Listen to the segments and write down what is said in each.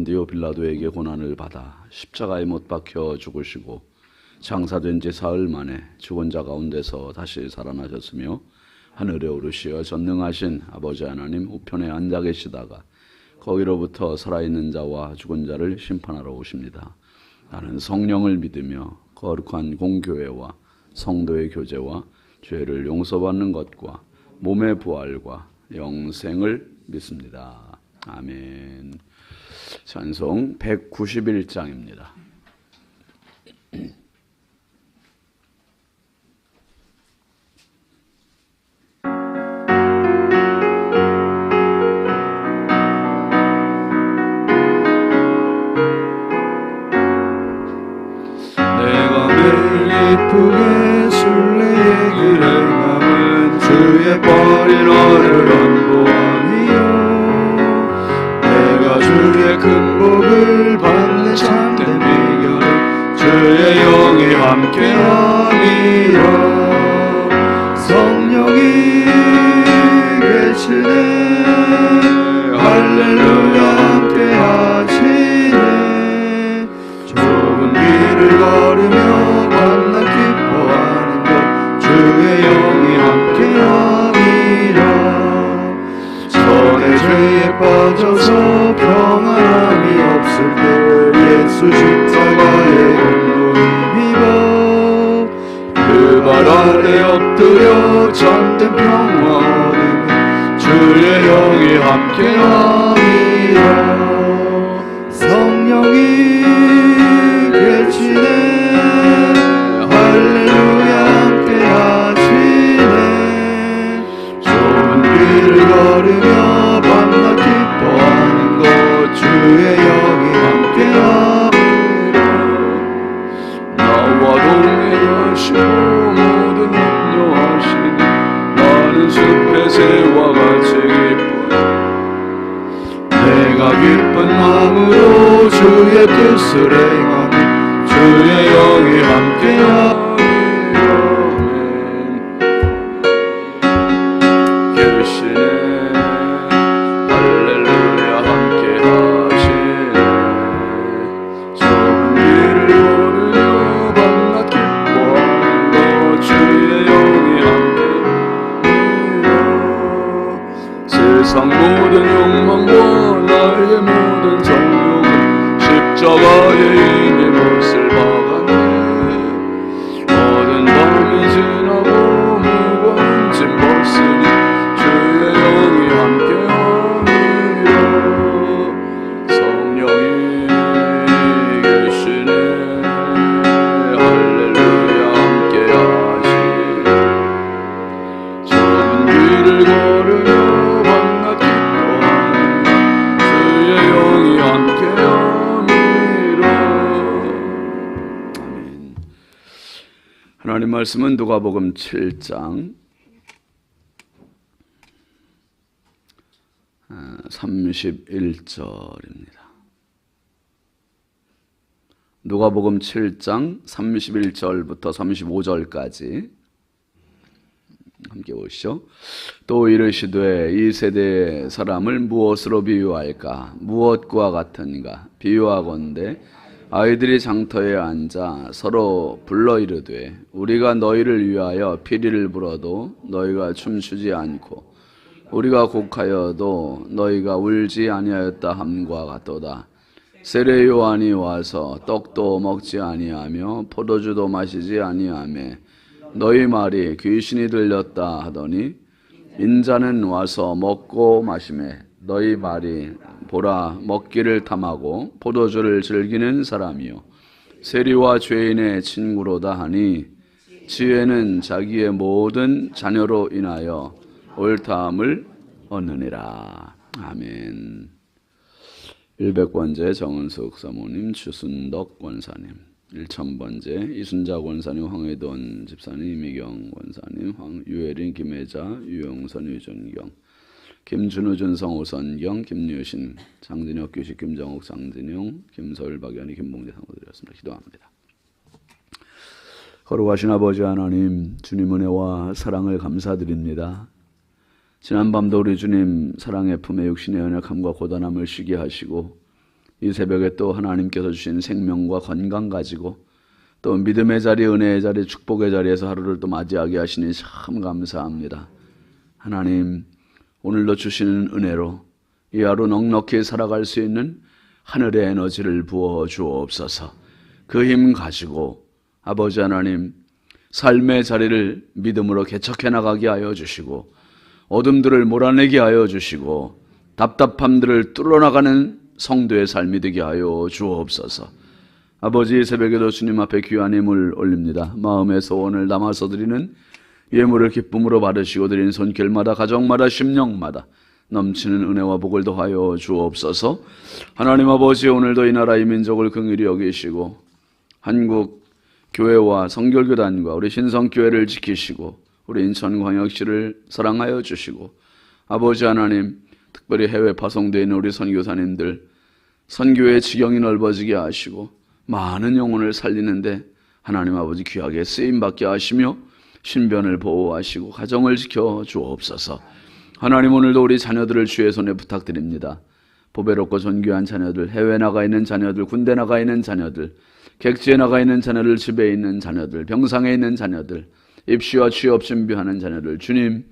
본디오 빌라도에게 고난을 받아 십자가에 못 박혀 죽으시고 장사된 지 사흘 만에 죽은 자 가운데서 다시 살아나셨으며 하늘에 오르시어 전능하신 아버지 하나님 우편에 앉아 계시다가 거기로부터 살아있는 자와 죽은 자를 심판하러 오십니다. 나는 성령을 믿으며 거룩한 공교회와 성도의 교제와 죄를 용서받는 것과 몸의 부활과 영생을 믿습니다. 아멘. 찬송 191장입니다. 예쁘게 순례의 길을 감은 주의 버린 어른한 보암이요 내가 주의 큰 복을 받는 참된 비결은 주의 영이 함께함이라 성령이 계시네 할렐루야 함께하시네 좁은 길을 걸으며 주의 영이 함께함이라 전에 죄에 빠져서 평안함이 없을 때 예수 십자가의 공로 힘입어 그 발 아래 엎드려 참된 평화 얻으며 주의 영이 함께함이라 성령이 계시네 할렐루야 걸으며 밤낮 기뻐하는 것 주의 영이 함께함이라 나와 동행하시고 모든 염려하시니 나는 숲의 새와 같이 기쁘네 내가 기쁜 마음으로 주의 뜻을 행하니 주의 영이 함께함이라 세상 모든 욕망과 나의 모든 정욕은 십자가에 이미 못을 박았네 모든 밤이 지나고 무거운 짐 벗으니 주의 영이 함께함이라 성령이 계시네 할렐루야 함께하시네 좁은 길을 걸으며 하나님 말씀은 누가복음 7장 31절입니다. 누가복음 7장 31절부터 35절까지 함께 보시죠. 또 이르시되 이 세대의 사람을 무엇으로 비유할까? 무엇과 같은가? 비유하건대 아이들이 장터에 앉아 서로 불러 이르되 우리가 너희를 위하여 피리를 불어도 너희가 춤추지 않고 우리가 곡하여도 너희가 울지 아니하였다 함과 같도다. 세례 요한이 와서 떡도 먹지 아니하며 포도주도 마시지 아니하며 너희 말이 귀신이 들렸다 하더니 인자는 와서 먹고 마시매 너희 말이 보라 먹기를 탐하고 포도주를 즐기는 사람이요 세리와 죄인의 친구로다 하니 지혜는 자기의 모든 자녀로 인하여 옳다함을 얻느니라. 아멘. 100번째 정은숙 사모님, 추순덕 권사님, 1000번째 이순자 권사님, 황혜돈 집사님, 이미경 권사님, 유혜린, 김혜자, 유영선, 유준경, 김준우, 준성, 오선경, 김유신, 장진혁, 규식, 김정욱, 장진용, 김서울, 박연희, 김봉재 상고드렸습니다. 기도합니다. 거룩하신 아버지 하나님, 주님 은혜와 사랑을 감사드립니다. 지난밤도 우리 주님 사랑의 품에 육신의 연약함과 고단함을 쉬게 하시고 이 새벽에 또 하나님께서 주신 생명과 건강 가지고 또 믿음의 자리, 은혜의 자리, 축복의 자리에서 하루를 또 맞이하게 하시니 참 감사합니다. 하나님, 오늘도 주시는 은혜로 이 하루 넉넉히 살아갈 수 있는 하늘의 에너지를 부어 주옵소서. 그 힘 가지고 아버지 하나님, 삶의 자리를 믿음으로 개척해 나가게 하여 주시고 어둠들을 몰아내게 하여 주시고 답답함들을 뚫어나가는 성도의 삶이 되게 하여 주옵소서. 아버지, 새벽에도 주님 앞에 귀한 예물 올립니다. 마음의 소원을 담아서 드리는 예물을 기쁨으로 받으시고 드리는 손길마다 가정마다 심령마다 넘치는 은혜와 복을 더하여 주옵소서. 하나님 아버지, 오늘도 이 나라 이 민족을 긍휼히 여기시고 한국 교회와 성결교단과 우리 신성교회를 지키시고 우리 인천광역시를 사랑하여 주시고 아버지 하나님, 특별히 해외 파송되어 있는 우리 선교사님들 선교의 지경이 넓어지게 하시고 많은 영혼을 살리는데 하나님 아버지 귀하게 쓰임받게 하시며 신변을 보호하시고 가정을 지켜 주옵소서. 하나님, 오늘도 우리 자녀들을 주의 손에 부탁드립니다. 보배롭고 존귀한 자녀들, 해외 나가 있는 자녀들, 군대 나가 있는 자녀들, 객지에 나가 있는 자녀들, 집에 있는 자녀들, 병상에 있는 자녀들, 입시와 취업 준비하는 자녀들, 주님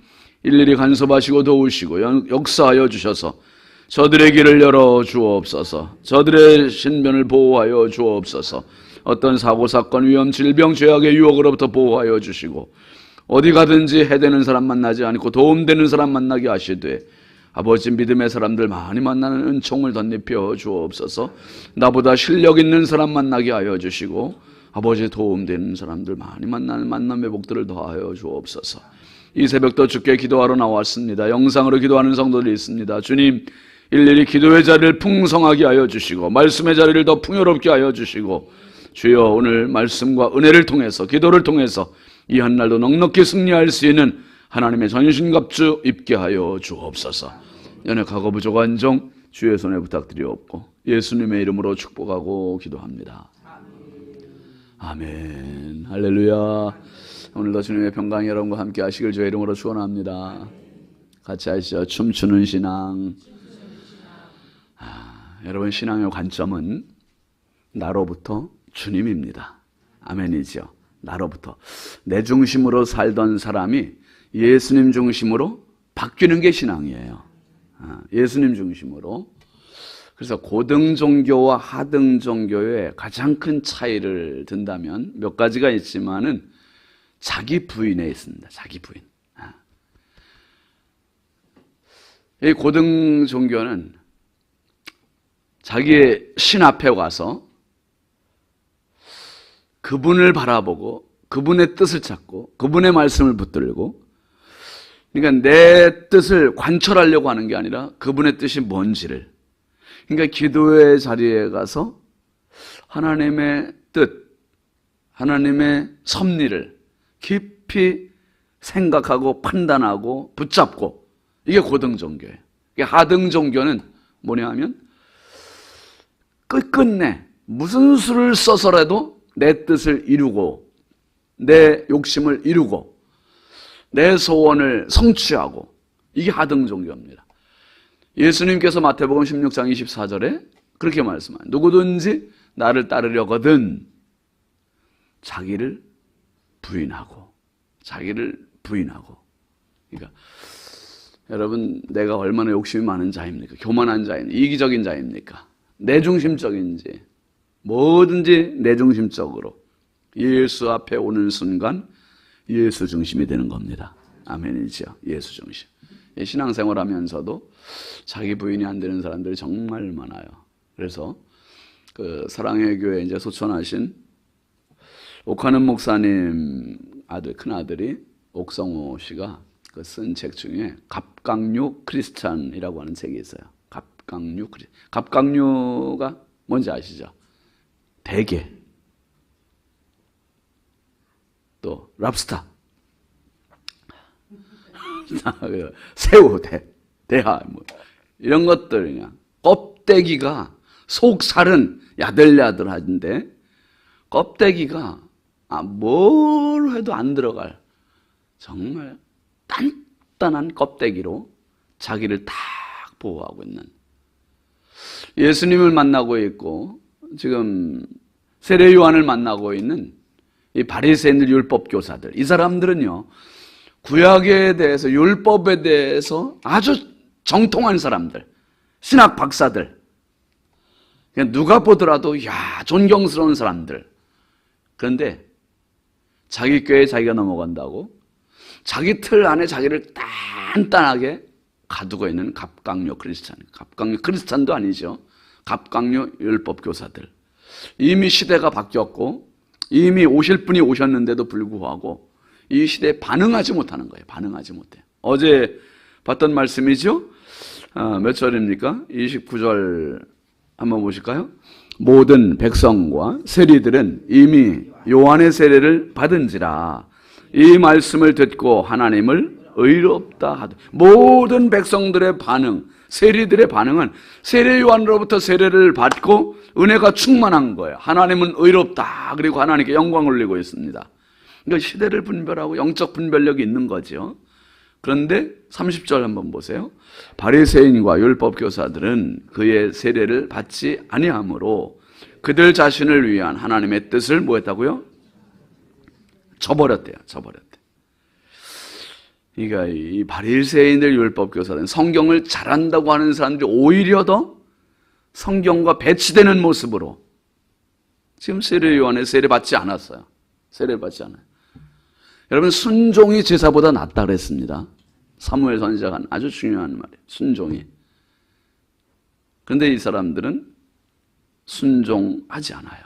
일일이 간섭하시고 도우시고 역사하여 주셔서 저들의 길을 열어 주옵소서. 저들의 신변을 보호하여 주옵소서. 어떤 사고, 사건, 위험, 질병, 죄악의 유혹으로부터 보호하여 주시고 어디 가든지 해되는 사람 만나지 않고 도움되는 사람 만나게 하시되 아버지, 믿음의 사람들 많이 만나는 은총을 덧입혀 주옵소서. 나보다 실력 있는 사람 만나게 하여 주시고 아버지, 도움되는 사람들 많이 만나는 만남의 복들을 더하여 주옵소서. 이 새벽도 주께 기도하러 나왔습니다. 영상으로 기도하는 성도들이 있습니다. 주님, 일일이 기도의 자리를 풍성하게 하여 주시고 말씀의 자리를 더 풍요롭게 하여 주시고 주여, 오늘 말씀과 은혜를 통해서 기도를 통해서 이 한날도 넉넉히 승리할 수 있는 하나님의 전신갑주 입게 하여 주옵소서. 연약하고 부족한 종 주의 손에 부탁드리옵고 예수님의 이름으로 축복하고 기도합니다. 아멘. 할렐루야. 오늘도 주님의 평강이 여러분과 함께 하시길 주의 이름으로 축원합니다. 같이 하시죠. 춤추는 신앙. 여러분, 신앙의 관점은 나로부터 주님입니다. 아멘이죠. 나로부터. 내 중심으로 살던 사람이 예수님 중심으로 바뀌는 게 신앙이에요. 예수님 중심으로. 그래서 고등 종교와 하등 종교의 가장 큰 차이를 든다면 몇 가지가 있지만은 자기 부인에 있습니다. 자기 부인. 이 고등 종교는 자기의 신 앞에 와서 그분을 바라보고 그분의 뜻을 찾고 그분의 말씀을 붙들고, 그러니까 내 뜻을 관철하려고 하는 게 아니라 그분의 뜻이 뭔지를, 그러니까 기도의 자리에 가서 하나님의 뜻, 하나님의 섭리를 깊이 생각하고 판단하고 붙잡고, 이게 고등 종교예요. 하등 종교는 뭐냐 하면 끝끝내 무슨 수를 써서라도 내 뜻을 이루고 내 욕심을 이루고 내 소원을 성취하고, 이게 하등 종교입니다. 예수님께서 마태복음 16장 24절에 그렇게 말씀하세요. 누구든지 나를 따르려거든 자기를 부인하고. 그러니까 여러분, 내가 얼마나 욕심이 많은 자입니까? 교만한 자입니까? 이기적인 자입니까? 내중심적인지, 뭐든지 내중심적으로 예수 앞에 오는 순간 예수 중심이 되는 겁니다. 아멘이죠. 예수 중심. 신앙생활 하면서도 자기 부인이 안 되는 사람들이 정말 많아요. 그래서 그 사랑의 교회 이제 소천하신 옥하는 목사님 큰 아들이 옥성호 씨가 그 쓴 책 중에 갑각류 크리스찬이라고 하는 책이 있어요. 갑각류가 뭔지 아시죠? 대게, 또 랍스타, 새우, 대하, 뭐 이런 것들, 그냥 껍데기가, 속살은 야들야들한데 껍데기가 뭘 해도 안 들어갈 정말 단단한 껍데기로 자기를 딱 보호하고 있는, 예수님을 만나고 있고 지금 세례 요한을 만나고 있는 이 바리새인들, 율법 교사들, 이 사람들은요 구약에 대해서, 율법에 대해서 아주 정통한 사람들, 신학 박사들, 그냥 누가 보더라도 야 존경스러운 사람들. 그런데 자기 꾀에 자기가 넘어간다고 자기 틀 안에 자기를 단단하게 가두고 있는 갑각류 크리스찬, 갑각류 크리스찬도 아니죠. 갑각류 율법 교사들. 이미 시대가 바뀌었고 이미 오실 분이 오셨는데도 불구하고 이 시대에 반응하지 못하는 거예요. 반응하지 못해요. 어제 봤던 말씀이죠. 몇 절입니까? 29절 한번 보실까요? 모든 백성과 세리들은 이미 요한의 세례를 받은지라 이 말씀을 듣고 하나님을 의롭다 하되. 모든 백성들의 반응, 세리들의 반응은 세례 요한으로부터 세례를 받고 은혜가 충만한 거예요. 하나님은 의롭다. 그리고 하나님께 영광을 올리고 있습니다. 그러니까 시대를 분별하고 영적 분별력이 있는 거죠. 그런데 30절 한번 보세요. 바리새인과 율법 교사들은 그의 세례를 받지 아니하므로 그들 자신을 위한 하나님의 뜻을 뭐 했다고요? 저버렸대요. 저버렸대. 그러니까 이 바리새인들, 율법 교사들은 성경을 잘한다고 하는 사람들이 오히려 더 성경과 배치되는 모습으로 지금 세례 요한의 세례 받지 않았어요. 세례 받지 않아요. 여러분, 순종이 제사보다 낫다 그랬습니다. 사무엘 선지자가 한 아주 중요한 말이에요. 순종이. 그런데 이 사람들은 순종하지 않아요.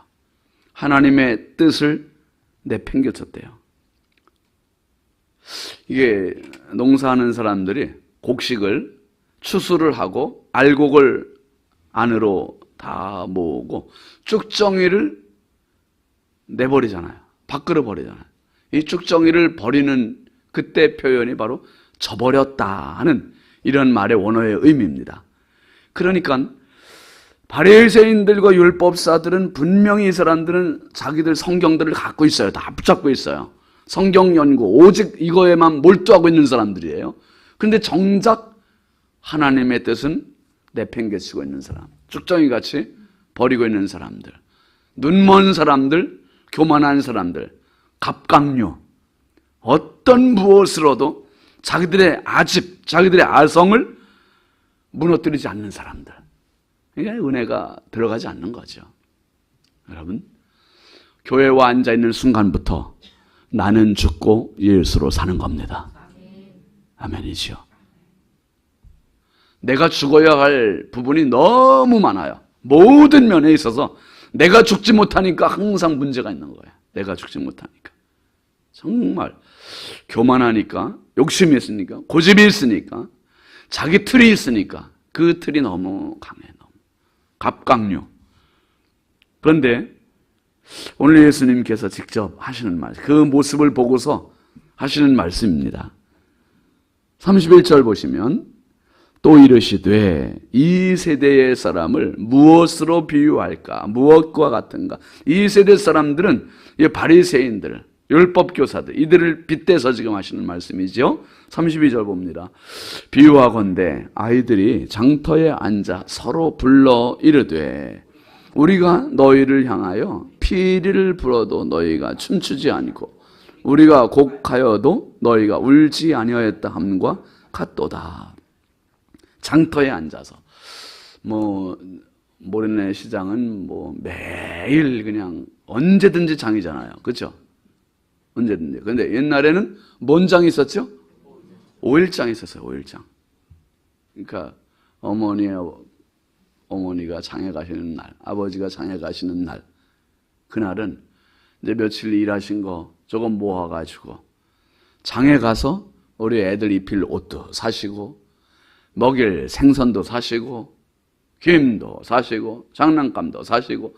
하나님의 뜻을 내팽개쳤대요. 이게 농사하는 사람들이 곡식을 추수를 하고 알곡을 안으로 다 모으고 쭉정이를 내버리잖아요. 밖으로 버리잖아요. 이 쭉정이를 버리는 그때 표현이 바로 저버렸다 하는 이런 말의 원어의 의미입니다. 그러니까 바리새인들과 율법사들은 분명히 이 사람들은 자기들 성경들을 갖고 있어요. 다 붙잡고 있어요. 성경 연구, 오직 이거에만 몰두하고 있는 사람들이에요. 그런데 정작 하나님의 뜻은 내팽개치고 있는 사람, 쭉정이같이 버리고 있는 사람들, 눈먼 사람들, 교만한 사람들, 갑각류, 어떤 무엇으로도 자기들의 아집, 자기들의 아성을 무너뜨리지 않는 사람들. 그러니까 은혜가 들어가지 않는 거죠. 여러분, 교회와 앉아있는 순간부터 나는 죽고 예수로 사는 겁니다. 아멘이죠. 내가 죽어야 할 부분이 너무 많아요. 모든 면에 있어서 내가 죽지 못하니까 항상 문제가 있는 거예요. 내가 죽지 못하니까. 정말 교만하니까, 욕심이 있으니까, 고집이 있으니까, 자기 틀이 있으니까 그 틀이 너무 강해. 너무 갑각류. 그런데 오늘 예수님께서 직접 하시는 말, 그 모습을 보고서 하시는 말씀입니다. 31절 보시면 또 이르시되 이 세대의 사람을 무엇으로 비유할까? 무엇과 같은가? 이 세대 사람들은 이 바리새인들, 율법교사들, 이들을 빗대서 지금 하시는 말씀이죠. 32절 봅니다. 비유하건대 아이들이 장터에 앉아 서로 불러 이르되 우리가 너희를 향하여 피리를 불어도 너희가 춤추지 아니고 우리가 곡하여도 너희가 울지 아니하였다 함과 같도다. 장터에 앉아서 모래내 시장은 매일 그냥 언제든지 장이잖아요. 그렇죠? 언제든지. 그런데 옛날에는 뭔 장이 있었죠? 5일장이 있었어요. 5일장. 그러니까 어머니가 장에 가시는 날, 아버지가 장에 가시는 날, 그날은 이제 며칠 일하신 거 조금 모아가지고 장에 가서 우리 애들 입힐 옷도 사시고 먹일 생선도 사시고 김도 사시고 장난감도 사시고.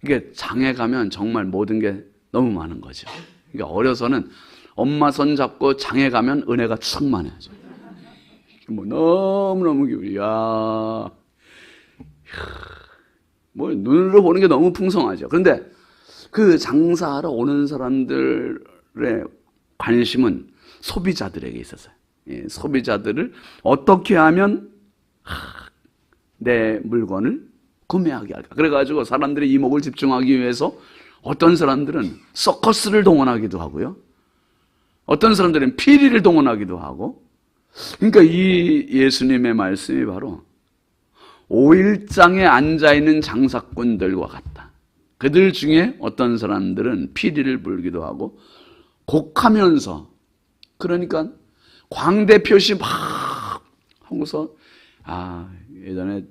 이게 장에 가면 정말 모든 게 너무 많은 거죠. 그러니까 어려서는 엄마 손 잡고 장에 가면 은혜가 충만해져. 너무너무 기분이, 눈으로 보는 게 너무 풍성하죠. 그런데 그 장사하러 오는 사람들의 관심은 소비자들에게 있었어요. 소비자들을 어떻게 하면 내 물건을 구매하게 할까? 그래가지고 사람들의 이목을 집중하기 위해서 어떤 사람들은 서커스를 동원하기도 하고요. 어떤 사람들은 피리를 동원하기도 하고. 그러니까 이 예수님의 말씀이 바로 5일장에 앉아있는 장사꾼들과 같다. 그들 중에 어떤 사람들은 피리를 불기도 하고 곡하면서, 그러니까 광대 표시 막 하고서, 예전에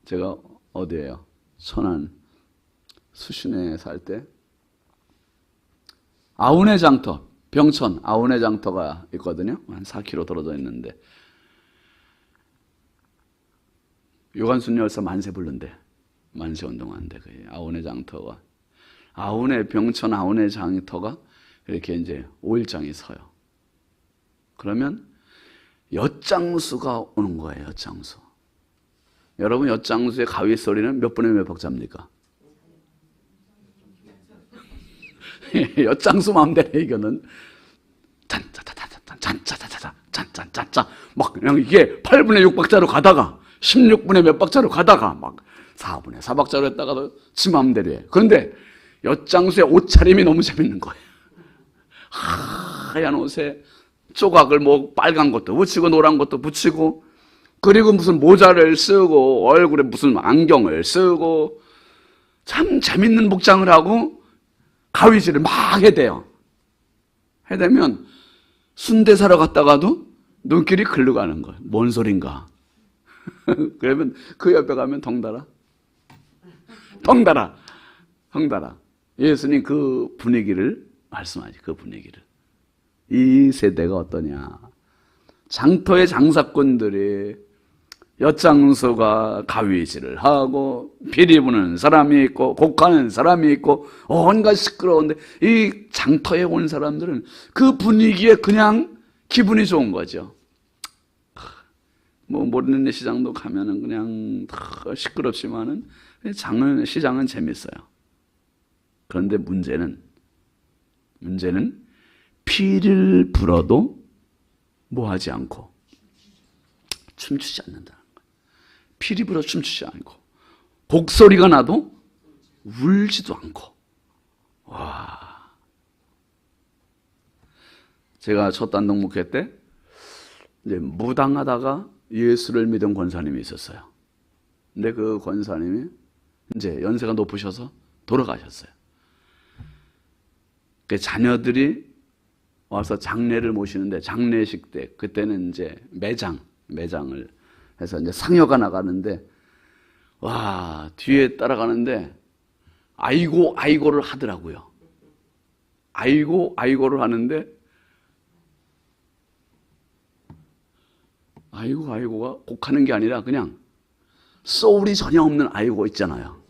제가 어디예요? 천안 수신에 살 때 아우네 장터, 병천 아우네 장터가 있거든요. 한 4km 떨어져 있는데 요한순 열사 만세 부른대. 만세 운동하는데 그 아우네 장터가, 아우네 병천 아우네 장터가 이렇게 이제 5일장이 서요. 그러면 엿장수가 오는 거예요. 엿장수. 여러분, 엿장수의 가위 소리는 몇 분의 몇 박자입니까? 엿장수 마음대로 이거는 짠짜짜짜짜 짠짜짜짜 짠짠짜짜 막 그냥 이게 8분의 6 박자로 가다가 16분의 몇 박자로 가다가 막 4분의 4 박자로 했다가 지 마음대로 해. 그런데 엿장수의 옷차림이 너무 재밌는 거예요. 하얀 옷에 조각을 뭐 빨간 것도 붙이고 노란 것도 붙이고, 그리고 무슨 모자를 쓰고 얼굴에 무슨 안경을 쓰고 참 재밌는 복장을 하고 가위질을 막 해대요. 해대면 순대 사러 갔다가도 눈길이 글로 가는 거예요. 뭔 소린가? 그러면 그 옆에 가면 덩달아 예수님 그 분위기를 말씀하지. 그 분위기를. 이 세대가 어떠냐? 장터의 장사꾼들이 엿장수가 가위질을 하고 비리 부는 사람이 있고 곡하는 사람이 있고 온갖 시끄러운데, 이 장터에 온 사람들은 그 분위기에 그냥 기분이 좋은 거죠. 뭐 모르는 시장도 가면은 그냥 다 시끄럽지만은 시장은 재밌어요. 그런데 문제는 피를 불어도 뭐 하지 않고 춤추지 않는다는 거예요. 피리 불어 춤추지 않고 곡소리가 나도 울지도 않고. 와. 제가 첫 단독 목회 때 이제 무당하다가 예수를 믿은 권사님이 있었어요. 근데 그 권사님이 이제 연세가 높으셔서 돌아가셨어요. 그 자녀들이 와서 장례를 모시는데, 장례식 때 그때는 이제 매장을 해서 이제 상여가 나가는데, 와, 뒤에 따라가는데 아이고를 하더라고요. 아이고를 하는데, 아이고가 곡하는 게 아니라 그냥 소울이 전혀 없는 아이고 있잖아요.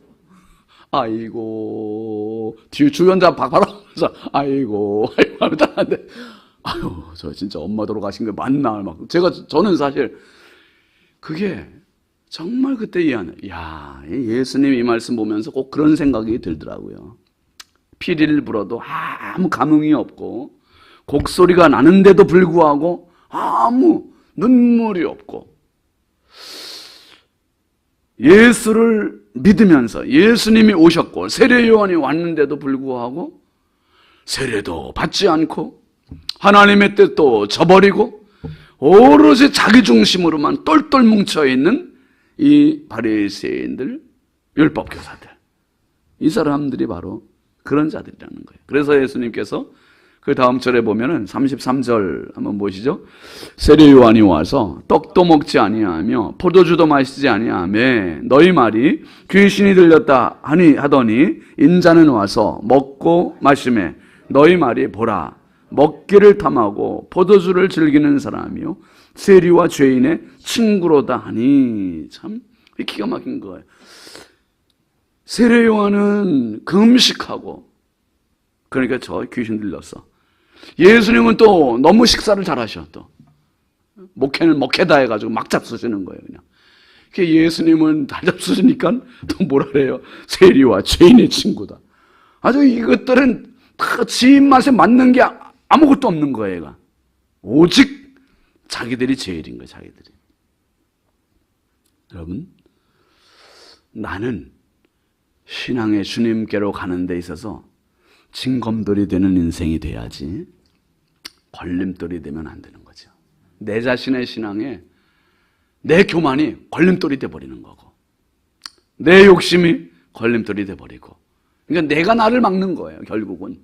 아이고, 뒤에 주변자 바라보면서 아이고 하면 따라하는데, 저 진짜 엄마 돌아가신 거 맞나? 저는 사실 그게 정말 그때 이해하네. 예수님 이 말씀 보면서 꼭 그런 생각이 들더라고요. 피리를 불어도 아무 감흥이 없고, 곡소리가 나는데도 불구하고 아무 눈물이 없고, 예수를 믿으면서 예수님이 오셨고 세례 요한이 왔는데도 불구하고 세례도 받지 않고 하나님의 뜻도 저버리고 오로지 자기 중심으로만 똘똘 뭉쳐있는 이 바리새인들, 율법 교사들, 이 사람들이 바로 그런 자들이라는 거예요. 그래서 예수님께서 그 다음 절에 보면은 33절 한번 보시죠. 세례 요한이 와서 떡도 먹지 아니하며 포도주도 마시지 아니하며 너희 말이 귀신이 들렸다 하더니 인자는 와서 먹고 마시매 너희 말이 보라 먹기를 탐하고 포도주를 즐기는 사람이요 세리와 죄인의 친구로다 하니. 참 기가 막힌 거예요. 세례 요한은 금식하고, 그러니까 저 귀신 들렸어. 예수님은 또 너무 식사를 잘하셔. 또 목회는 먹회다 해가지고 막 잡수시는 거예요. 그냥 예수님은 다 잡수시니까 또 뭐라 그래요? 세리와 죄인의 친구다. 아주 이것들은 다 지 입맛에 맞는 게 아무것도 없는 거예요. 얘가. 오직 자기들이 제일인 거예요. 자기들이. 여러분, 나는 신앙의 주님께로 가는 데 있어서 징검돌이 되는 인생이 돼야지 걸림돌이 되면 안 되는 거죠. 내 자신의 신앙에 내 교만이 걸림돌이 돼버리는 거고, 내 욕심이 걸림돌이 돼버리고, 그러니까 내가 나를 막는 거예요. 결국은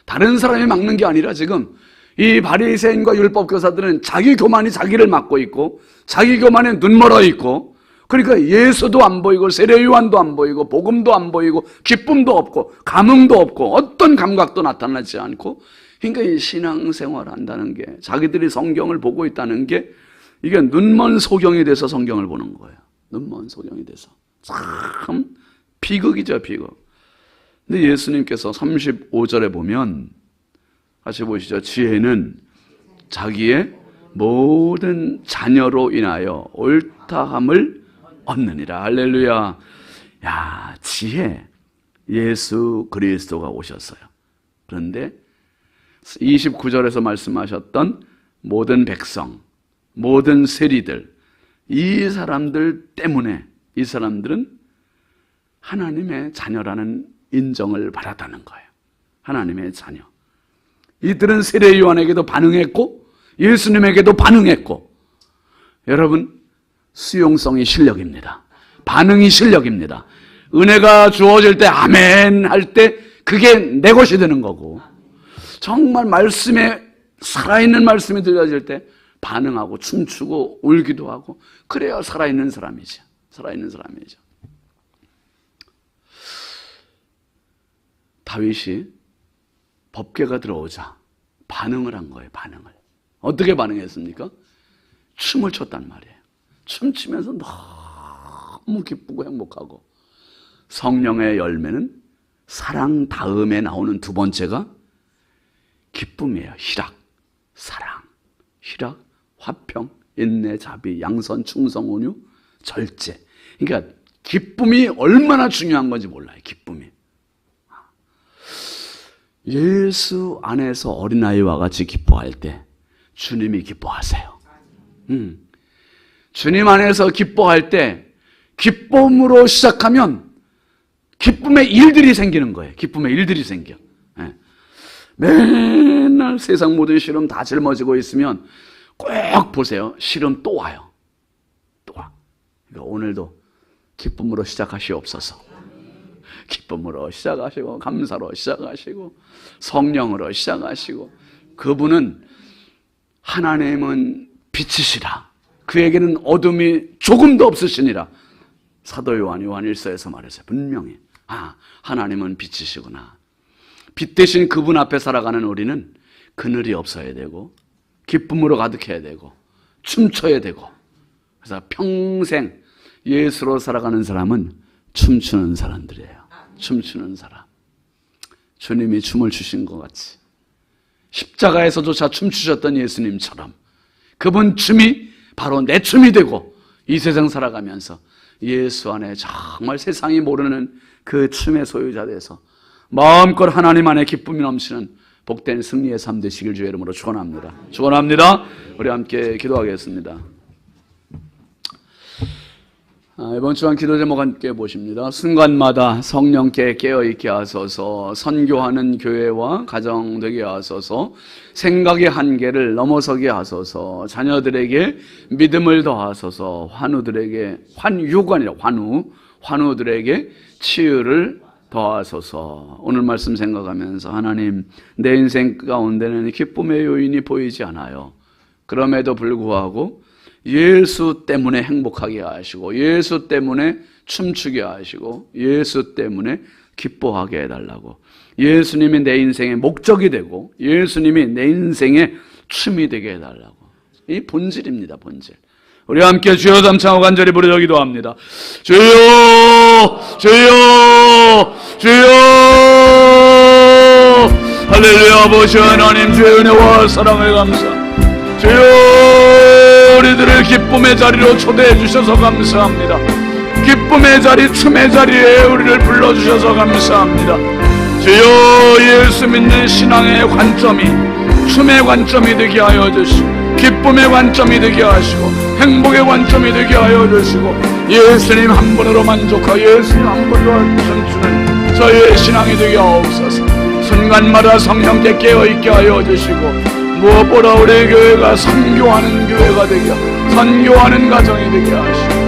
다른 사람이 막는 게 아니라 지금 이 바리새인과 율법교사들은 자기 교만이 자기를 막고 있고, 자기 교만에 눈멀어 있고, 그러니까 예수도 안 보이고 세례요한도 안 보이고 복음도 안 보이고 기쁨도 없고 감흥도 없고 어떤 감각도 나타나지 않고, 그러니까 이 신앙생활을 한다는 게, 자기들이 성경을 보고 있다는 게 이게 눈먼 소경이 돼서 성경을 보는 거예요. 눈먼 소경이 돼서. 참 비극이죠, 비극. 근데 예수님께서 35절에 보면 같이 보시죠. 지혜는 자기의 모든 자녀로 인하여 옳다함을 얻느니라. 할렐루야. 야, 지혜. 예수 그리스도가 오셨어요. 그런데 29절에서 말씀하셨던 모든 백성, 모든 세리들, 이 사람들 때문에 이 사람들은 하나님의 자녀라는 인정을 받았다는 거예요. 하나님의 자녀. 이들은 세례 요한에게도 반응했고 예수님에게도 반응했고, 여러분, 수용성이 실력입니다. 반응이 실력입니다. 은혜가 주어질 때 아멘 할 때 그게 내 것이 되는 거고, 정말 말씀에 살아있는 말씀이 들려질 때 반응하고 춤추고 울기도 하고, 그래야 살아있는 사람이죠. 살아있는 사람이죠. 다윗이 법궤가 들어오자 반응을 한 거예요. 반응을. 어떻게 반응했습니까? 춤을 췄단 말이에요. 춤추면서 너무 기쁘고 행복하고, 성령의 열매는 사랑 다음에 나오는 두 번째가 기쁨이에요. 희락, 사랑, 희락, 화평, 인내, 자비, 양선, 충성, 온유, 절제. 그러니까 기쁨이 얼마나 중요한 건지 몰라요. 기쁨이. 예수 안에서 어린아이와 같이 기뻐할 때 주님이 기뻐하세요. 주님 안에서 기뻐할 때 기쁨으로 시작하면 기쁨의 일들이 생기는 거예요. 기쁨의 일들이 생겨. 맨날 세상 모든 시름 다 짊어지고 있으면 꼭 보세요. 시름 또 와요. 또 와. 그러니까 오늘도 기쁨으로 시작하시옵소서. 기쁨으로 시작하시고, 감사로 시작하시고, 성령으로 시작하시고, 그분은, 하나님은 빛이시라. 그에게는 어둠이 조금도 없으시니라. 사도 요한이 요한일서에서 말했어요. 분명히. 아, 하나님은 빛이시구나. 빛 대신 그분 앞에 살아가는 우리는 그늘이 없어야 되고, 기쁨으로 가득해야 되고, 춤춰야 되고, 그래서 평생 예수로 살아가는 사람은 춤추는 사람들이에요. 춤추는 사람. 주님이 춤을 추신 것 같이 십자가에서조차 춤추셨던 예수님처럼 그분 춤이 바로 내 춤이 되고, 이 세상 살아가면서 예수 안에 정말 세상이 모르는 그 춤의 소유자 돼서 마음껏 하나님 안에 기쁨이 넘치는 복된 승리의 삶 되시길 주의 이름으로 축원합니다. 축원합니다. 우리 함께 기도하겠습니다. 이번 주간 기도 제목 함께 보십니다. 순간마다 성령께 깨어있게 하소서, 선교하는 교회와 가정 되게 하소서, 생각의 한계를 넘어서게 하소서, 자녀들에게 믿음을 더하소서, 환유가 아니라 환우들에게 치유를 더하소서. 오늘 말씀 생각하면서, 하나님, 내 인생 가운데는 기쁨의 요인이 보이지 않아요. 그럼에도 불구하고 예수 때문에 행복하게 하시고, 예수 때문에 춤추게 하시고, 예수 때문에 기뻐하게 해달라고, 예수님이 내 인생의 목적이 되고 예수님이 내 인생의 춤이 되게 해달라고. 이 본질입니다. 본질. 우리 함께 주여 담창하고 간절히 부르짖어 기도합니다. 주여, 주여, 주여. 할렐루야. 아버지 하나님, 주의 은혜와 사랑을 감사. 주여, 우리들을 기쁨의 자리로 초대해 주셔서 감사합니다. 기쁨의 자리, 춤의 자리에 우리를 불러주셔서 감사합니다. 주여, 예수 믿는 신앙의 관점이 춤의 관점이 되게 하여 주시고, 기쁨의 관점이 되게 하시고 행복의 관점이 되게 하여 주시고 예수님 한 분으로 만족하고 예수님 한 분으로 춤추는 저희의 신앙이 되게 하옵소서. 순간마다 성령께 깨어있게 하여 주시고 무엇보다 우리 교회가 선교하는 교회가 되게 하고 선교하는 가정이 되게 하시고